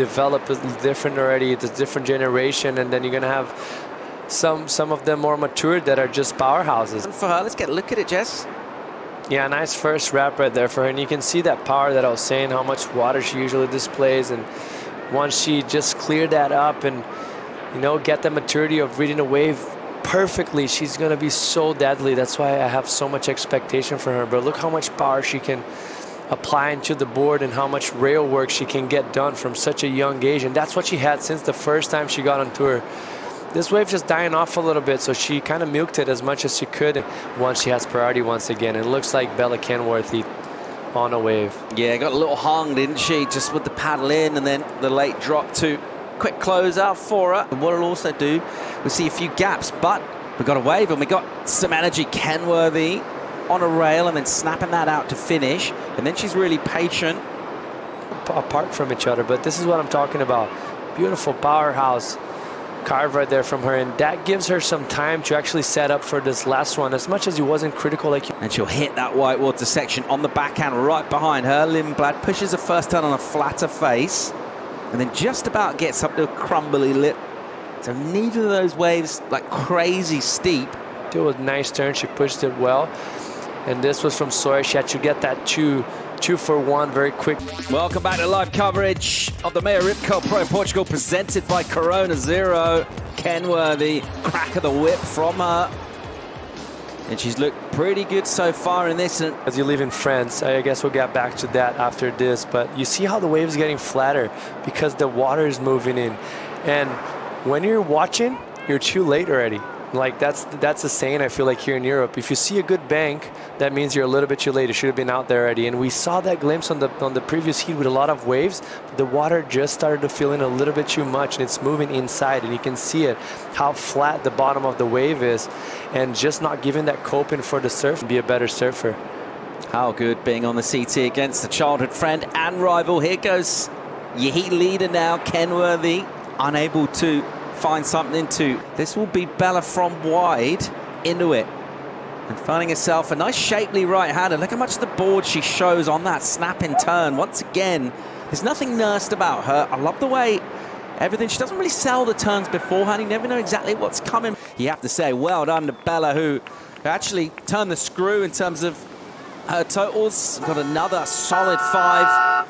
develop different already. It's a different generation, and then you're going to have some of them more matured that are just powerhouses. And for her, let's get a look at it, Jess. Yeah, nice first wrap right there for her. And you can see that power that I was saying, how much water she usually displays. And once she just cleared that up and, you know, get the maturity of reading a wave perfectly, she's going to be so deadly. That's why I have so much expectation for her. But look how much power she can apply into the board and how much rail work she can get done from such a young age. And that's what she had since the first time she got on tour. This wave just dying off a little bit, so she kind of milked it as much as she could. And once she has priority once again, it looks like B.Kenworthy on a wave. Yeah, got a little hung, didn't she? Just with the paddle in and then the late drop to quick close out for her. And what it'll also do, we'll see a few gaps, but we got a wave and we got some energy. Kenworthy on a rail and then snapping that out to finish. And then she's really patient. Apart from each other, but this is what I'm talking about. Beautiful powerhouse carve right there from her, and that gives her some time to actually set up for this last one, as much as he wasn't critical like you. And she'll hit that whitewater section on the backhand right behind her. Lindblad pushes the first turn on a flatter face and then just about gets up to a crumbly lip. So neither of those waves like crazy steep. It was a nice turn, she pushed it well, and this was from Sawyer. She had to get that two for one very quick. Welcome back to live coverage of the MEO Ripco Pro Portugal, presented by Corona Zero. Kenworthy, crack of the whip from her. And she's looked pretty good so far in this. As you leave in France, I guess we'll get back to that after this, but you see how the wave is getting flatter because the water is moving in. And when you're watching, you're too late already. Like that's a saying I feel like here in Europe. If you see a good bank, that means you're a little bit too late. You should have been out there already. And we saw that glimpse on the previous heat with a lot of waves. The water just started to fill in a little bit too much, and it's moving inside, and you can see it, how flat the bottom of the wave is, and just not giving that coping for the surf and be a better surfer. How good being on the CT against a childhood friend and rival. Here goes your heat leader now, Kenworthy, unable to find something into. This will be Bella from wide into it and finding herself a nice shapely right-hander. Look how much the board she shows on that snapping turn. Once again, there's nothing nursed about her. I love the way everything, she doesn't really sell the turns beforehand. You never know exactly what's coming. You have to say well done to Bella, who actually turned the screw in terms of her totals. Got another solid 5.